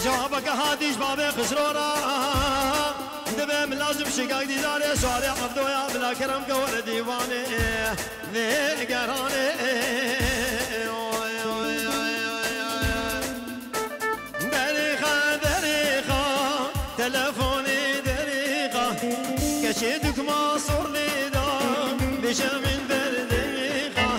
جوابك هاديش بابي خسرورا دبي من لازم شقاق ديداري سواري عبدويا بلا كرم قول ديواني ذي قراني دريخة دريخة تلفوني دريخة كشيدك ما صور لي دار بشمن برديخة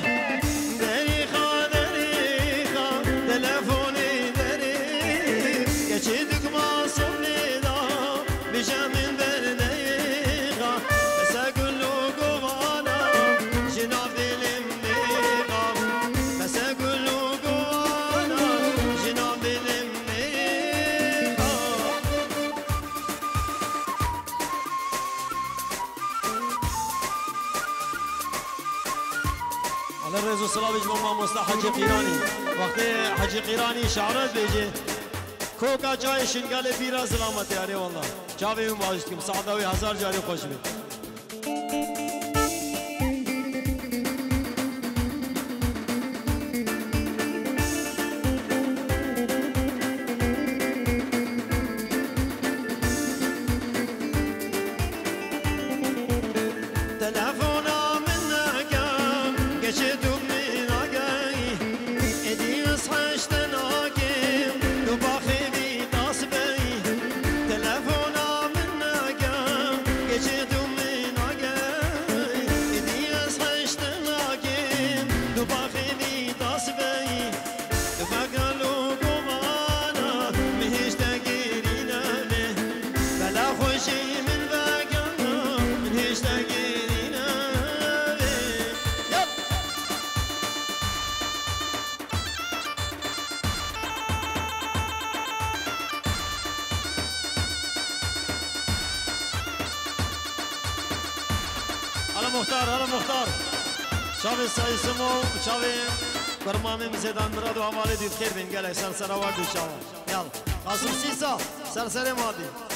دريخة دريخة تلفوني دريخ كشيدك ما صور لي دار بشمن برديخة بس أقول له قوانا جناب دي المنيخة بس أقول له قوانا جناب دي المنيخة على الرئيس الصلابي جمع مصطفى حجي قيراني وقت حجي قيراني شعرت بيجي كوكا جاي شنقال بيرا سلامت ياري والله جاوي مواجدكم سعداوي هزار جاري خوش بي تلفونا منك قشت من عقاي ادي اصحى اشتناكي دباخي بي تصبي تلفونا منك قشت من عقاي ادي اصحى اشتناكي دباخي بي تصبي فقالوا قمانا مهيش تقيرينا به بلا خوشي من بقانا مهيش تقيرينا به يب هلا مختار هلا مختار شاوي سايسمو شاوي برمامي مزيدان مراد وعمالي دي بخير بين قالي سرسرة واردو شاوي يلا قاسم سيسا سرسرة مادي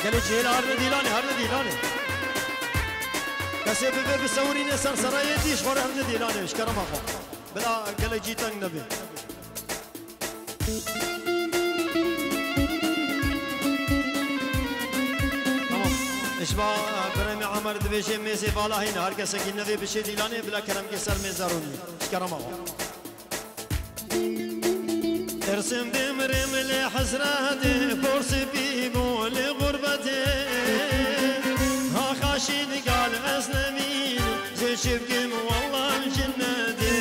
قال جيل هرن ديلاني كسي بيبي بسوريني سرسرة يديش خور هرن ديلاني مش كرم أخو بلا قال جيتان نبي تمام إشبا برمي عمر دبيشي ميسي بالا هين هر كسي كي نبي بشي ديلاني بلا كرم كسر ميزاروني مش كرم أخو ارسم دمرم لحسراتي فرصي بيبو لغربتي ها خاشين قال اسلمين زي شبكم والله جنتي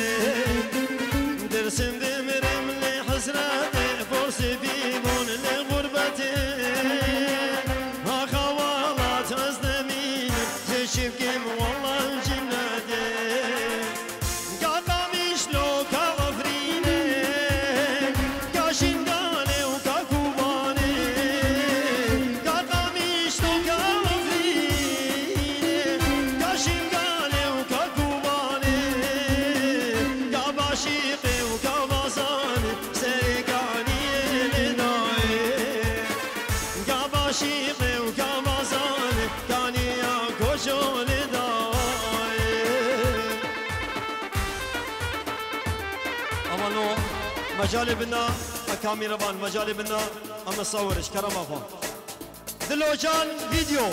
ترسم دمرم لحسراتي فرصي بيبو لغربتي ها خوالات اسلمين زي شبكم والله جنتي عاشقي وكمازان كان يا كوشو لدار كاميرامانو مجالي بنا كاميرابان مجالي بنا أما صورش كرم أفهم دلوجان فيديو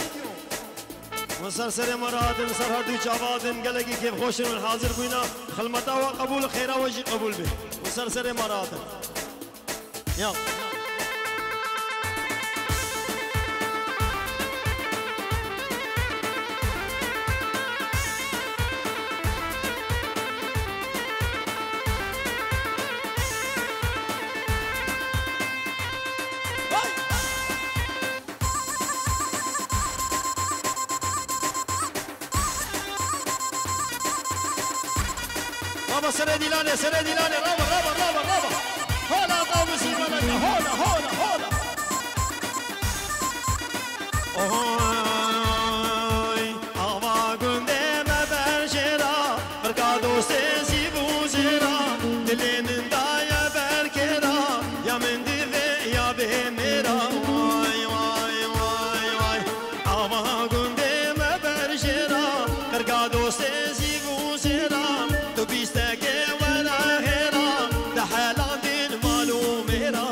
مسلسل مراد مسر هردو جوادن قلقي كيف خوش من حاضر بينا خلمتا وقبول خيرا وجي قبول به مسلسل مراد يلا بابا سري ديلاني رابا هولا طاو مصيبة لك هولا اوهوي اوا قندي ما برشرا برقادو سيسي بوزرا دلين دايا بركرا يا من دفي يا بمرا واي اوا قندي ما برشرا برقادو سيسي بوزرا تو بيستك ولا هيرا ده حالان دين مالو ميرا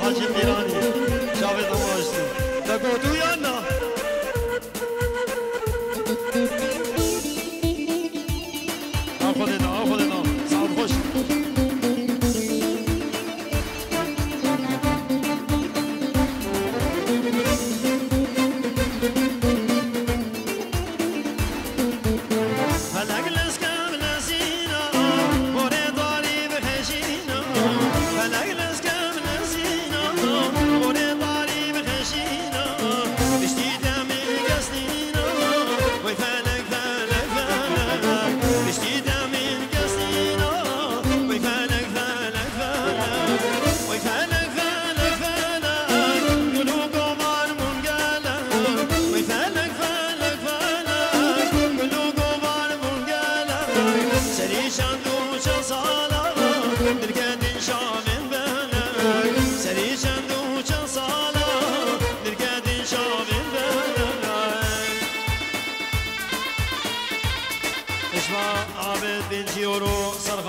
حاجی پیرانی شاوی دماشتی دکو تو یا نه خودنا سعود خوش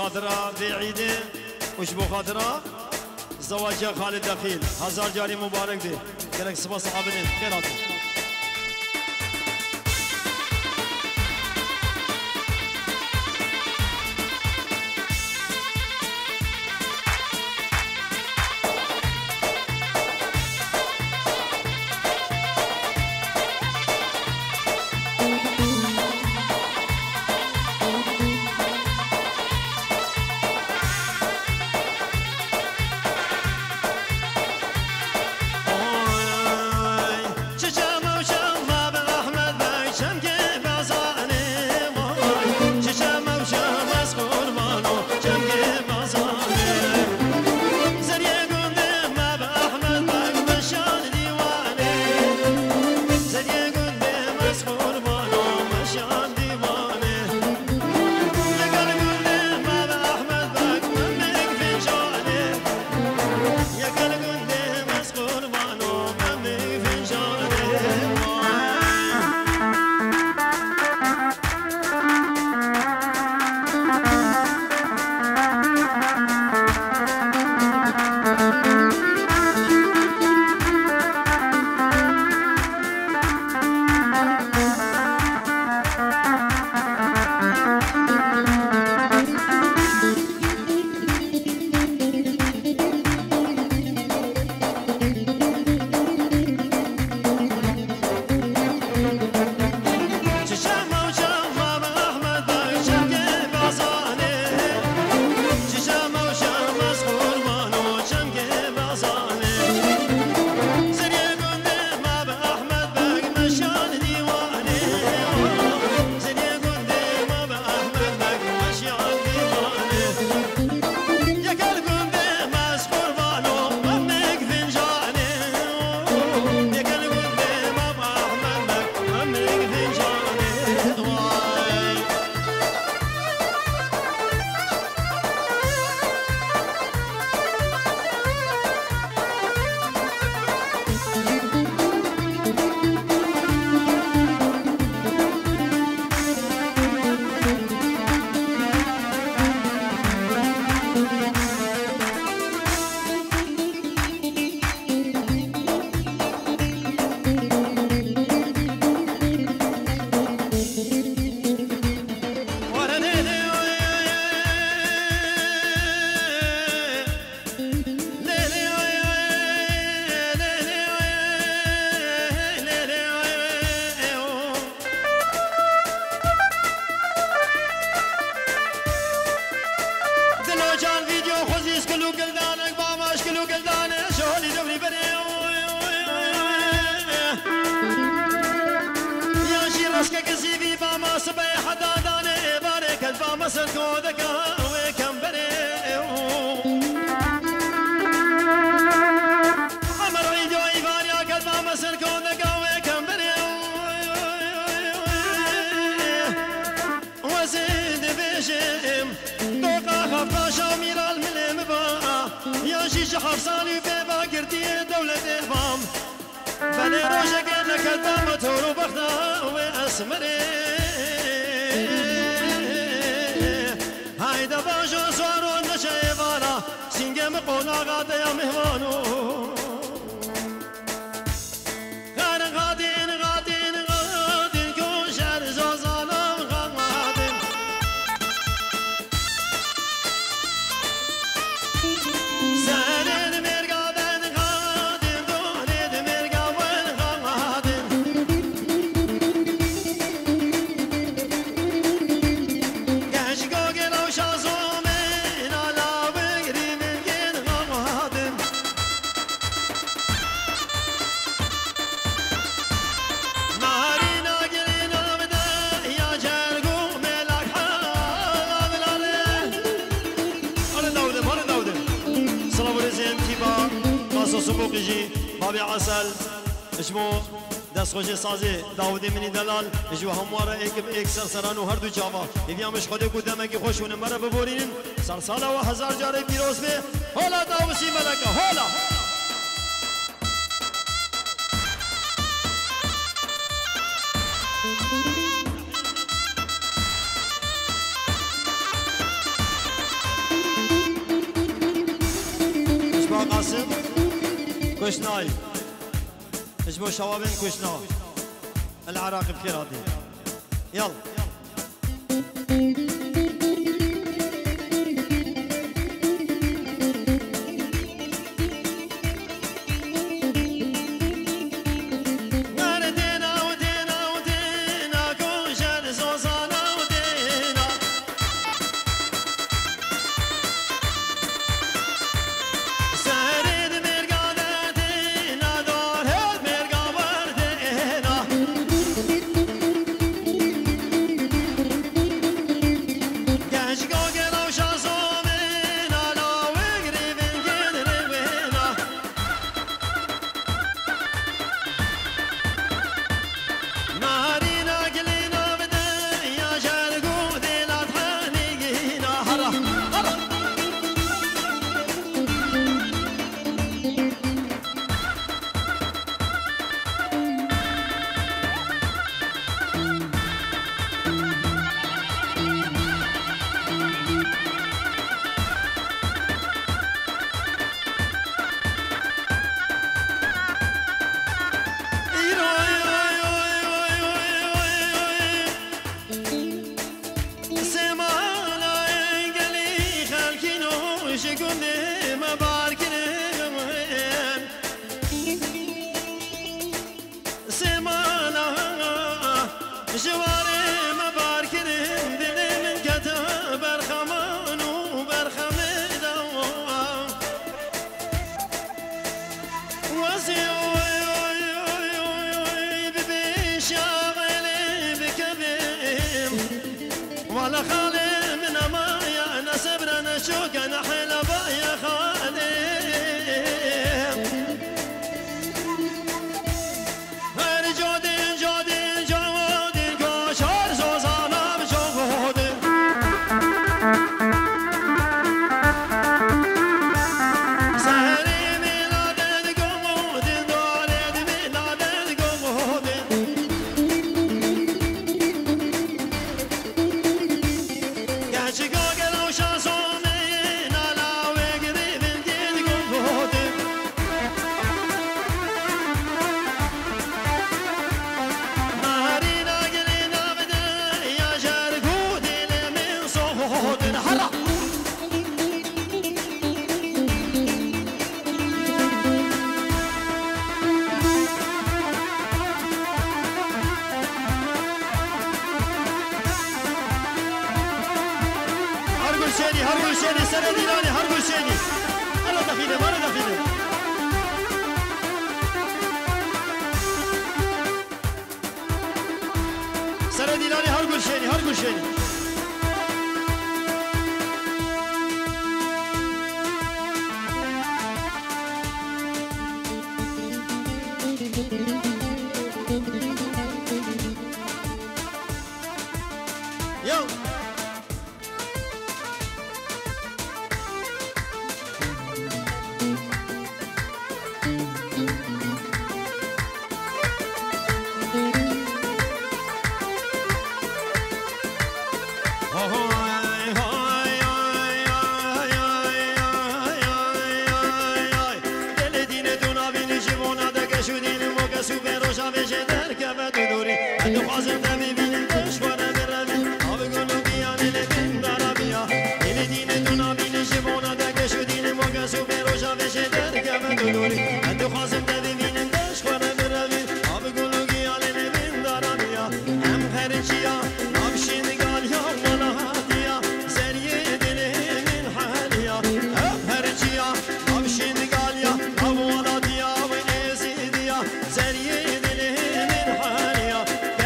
خاطرة بعيدة وش بو خاطرة زواج خالد دخيل هزار جاري مبارك دي كانك صبا صحابين خيراتي حفصاني في باقرتي دولة إخوام بني روشك لك الدامة وبخنا وأسمري هايدا باشو سوارو نشاي بارا سنجم قونا غادا يا مهوانو قصص بوقجي بابي عسل اجمو دست خوش سازی داودی منی دلال اجوا همواره ایک سرسران و هر دو جاوا ایویا مش خود کو دمکی خوشونه مرا ببورین سرساله و هزار جاره پیروز به حالا داوسی ملکه حالا اجوا قاسم كشناي اجبو شوابين كشنا العراق بخير هادي يلا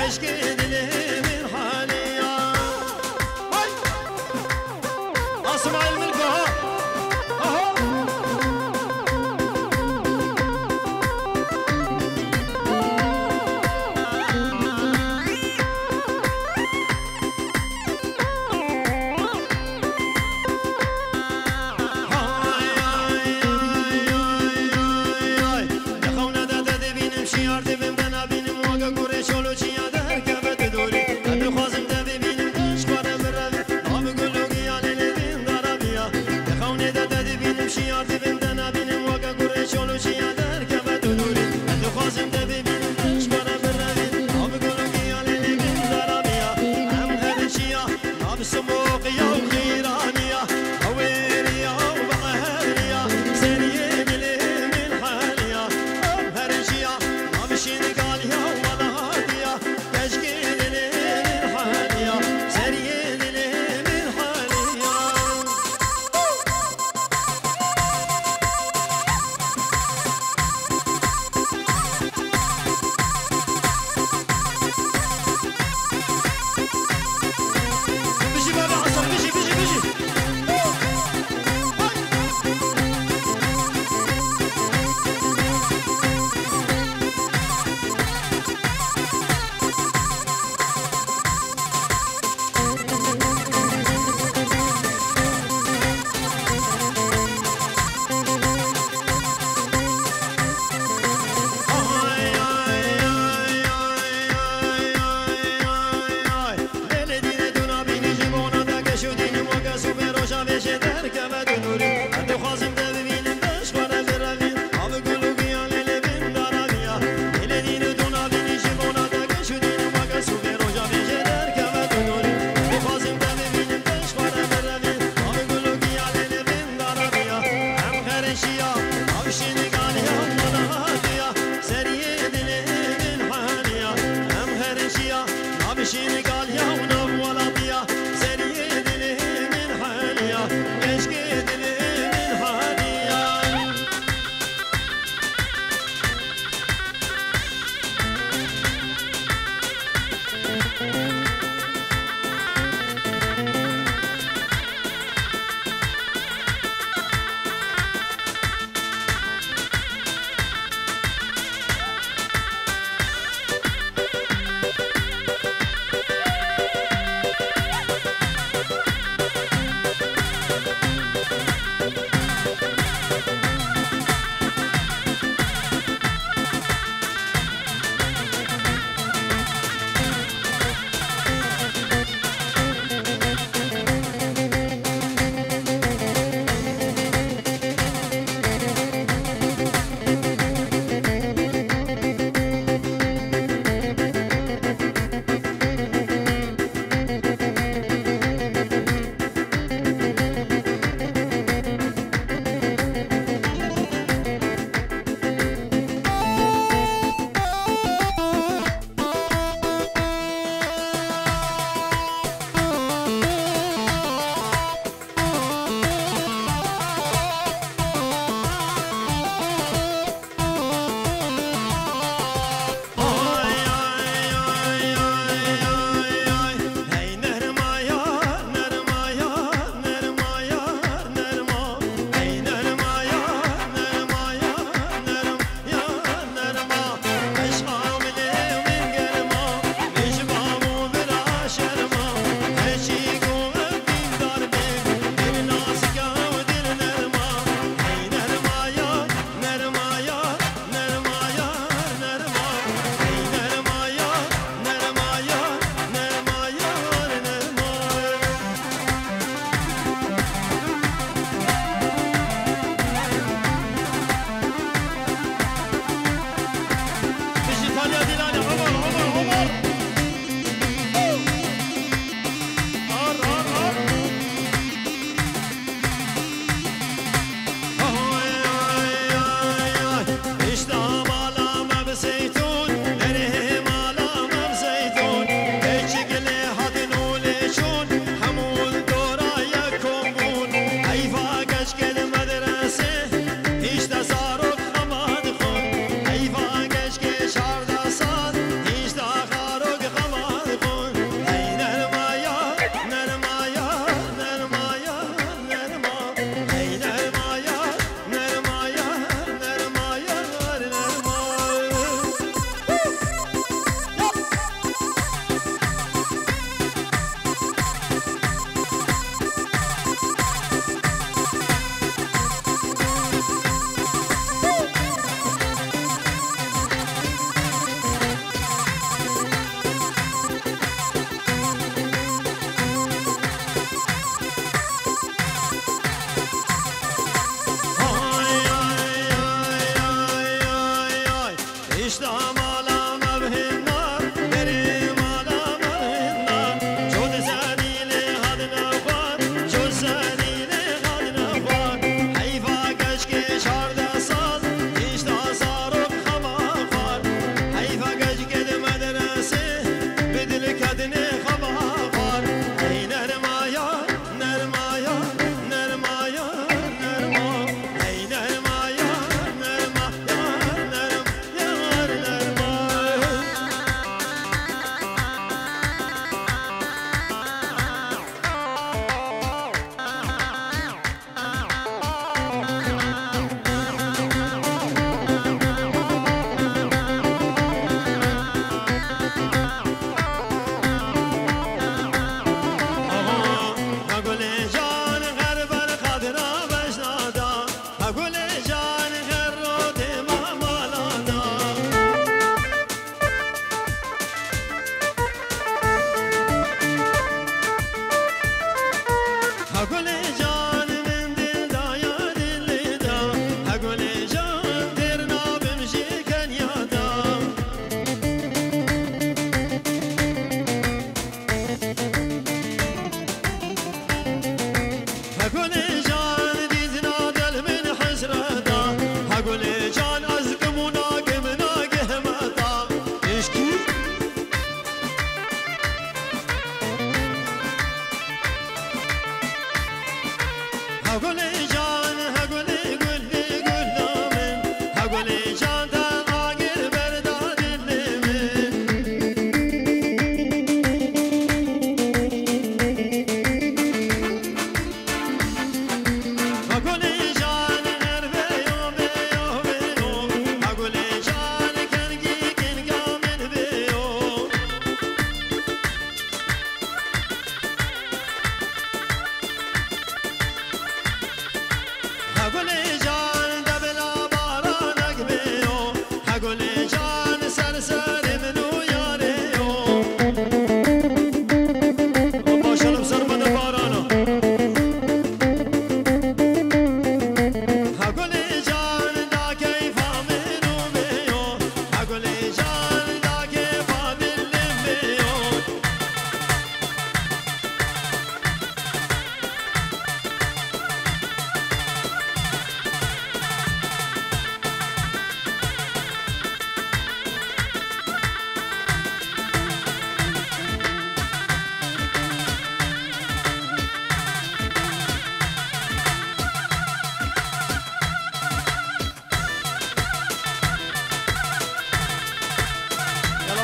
Keşke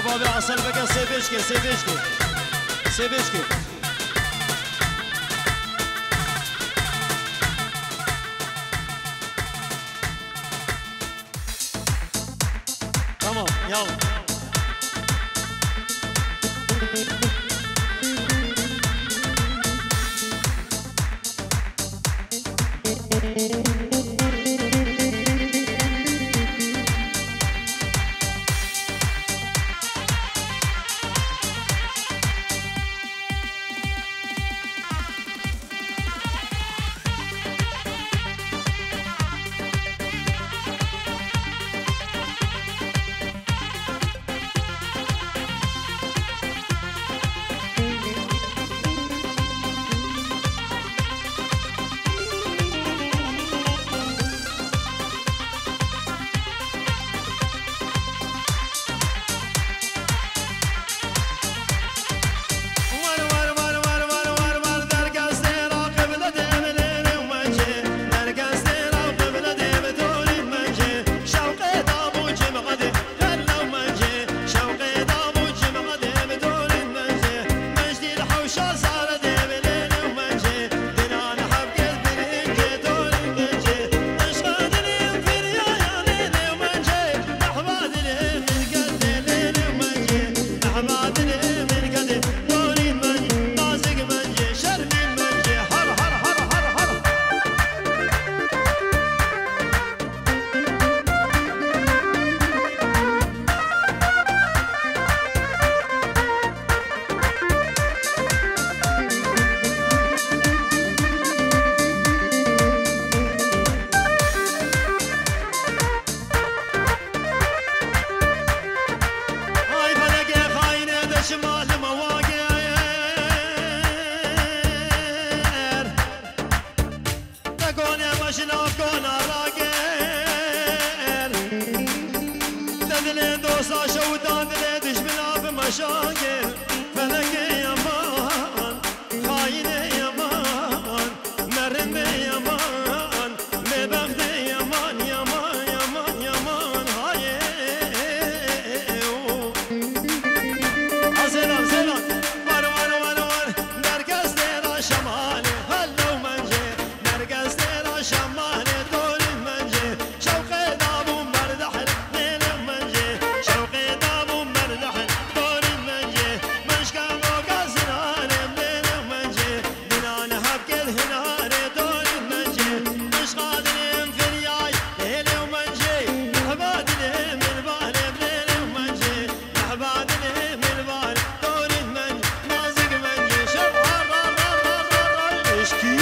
بابی اصل بگه سیبشکی تمام يلا دل دوستا شوتا دل دشمنا بمشاكل فلك يمان خاين يمان مرن يمان مبغد يمان يمان يمان يمان هاي سلام سلام ور ور ور ور نرگس تیرا شماله هلو منجه نرگس تیرا شماله دور منجه شوق دابون بردحر لیل منجه شوق دابون بردحر دور منجه مشکل موقع زنانه لیل منجه دنان حبك الهنار دور منجه مش قادرين في رياي لیل منجه محبادني من بالي بليل منجه محبادني من بالي دور منجه نازق منجه شبهر اشكي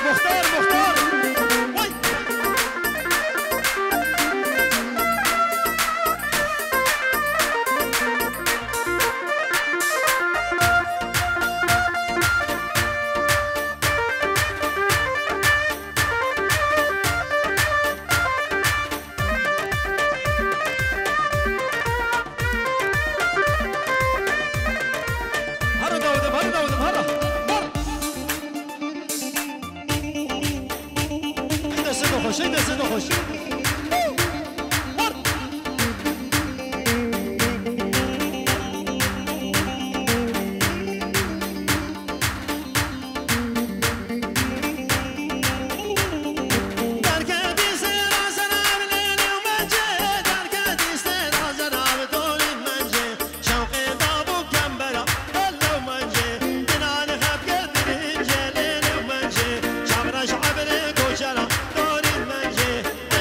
مختار مختار وي هرا داودم هرا داودم هرا این دسته خوش این دسته خوش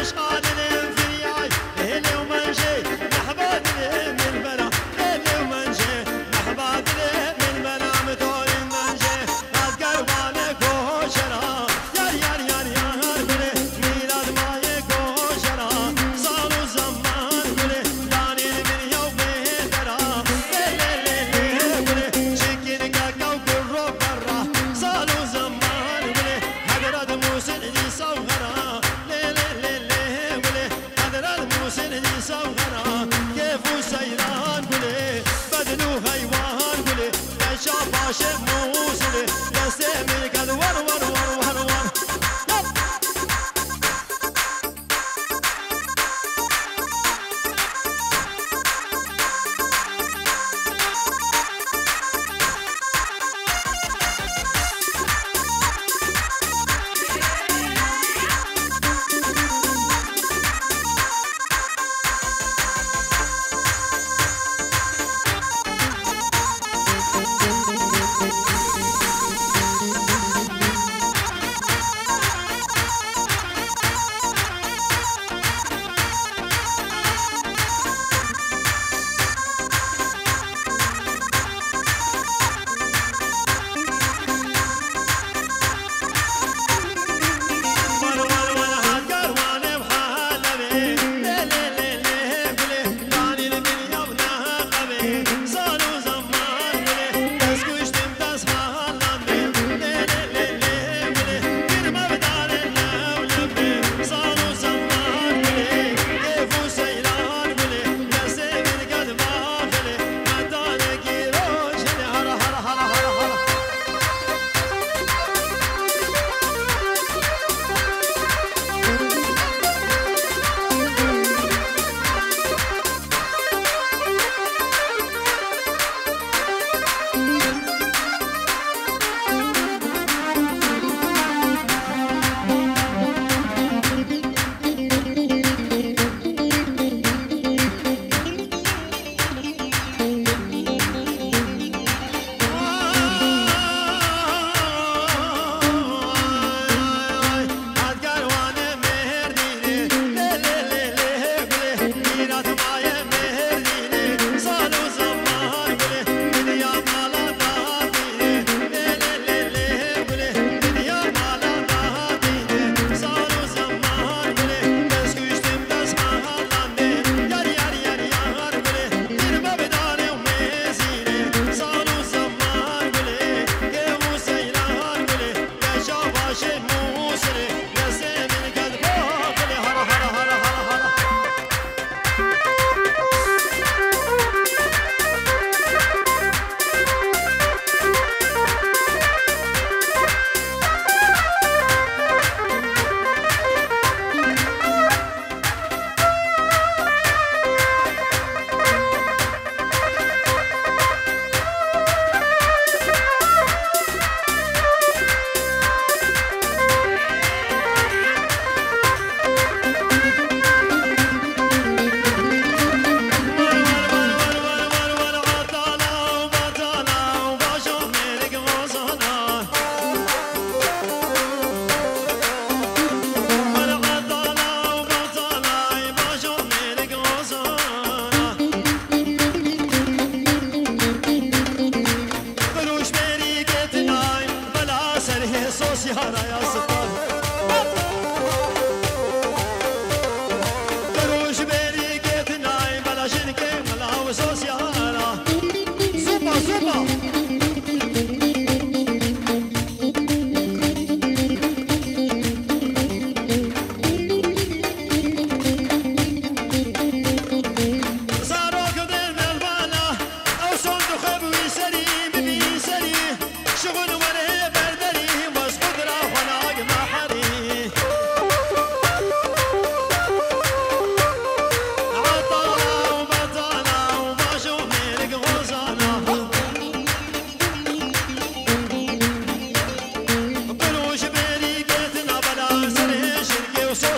عشق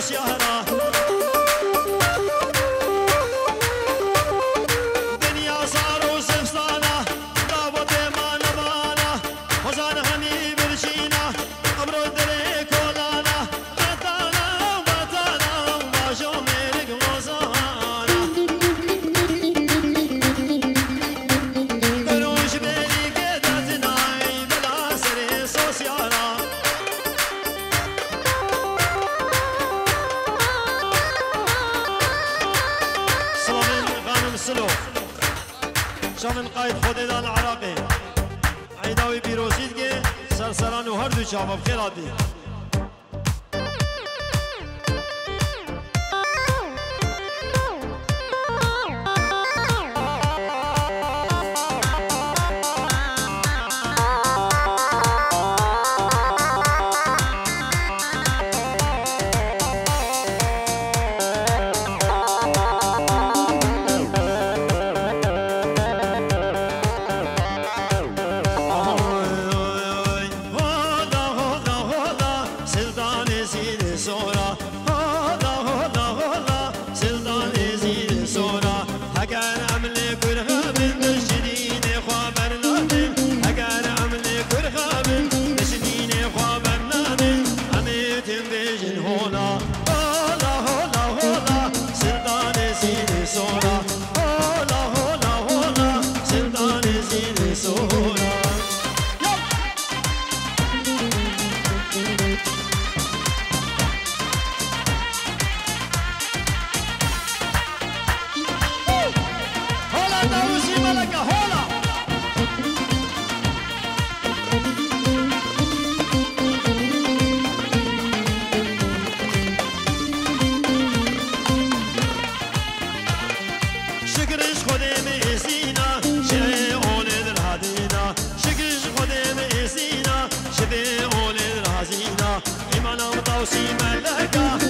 سوسيارا دنيا صاروا سفسانة دابت مانا مانا وزان همي برشينا أمرو دري كولانا بطانا بطانا باشو ميرك وزانا قروش بيري كدتنا بلا سري سوسيارا شامن قاید خوددان عراقی عیداوی بیروزید که سرسران و هر دو چاوا بخیر آدی شبه اول الرازينا إيمانا مطوسي ملكا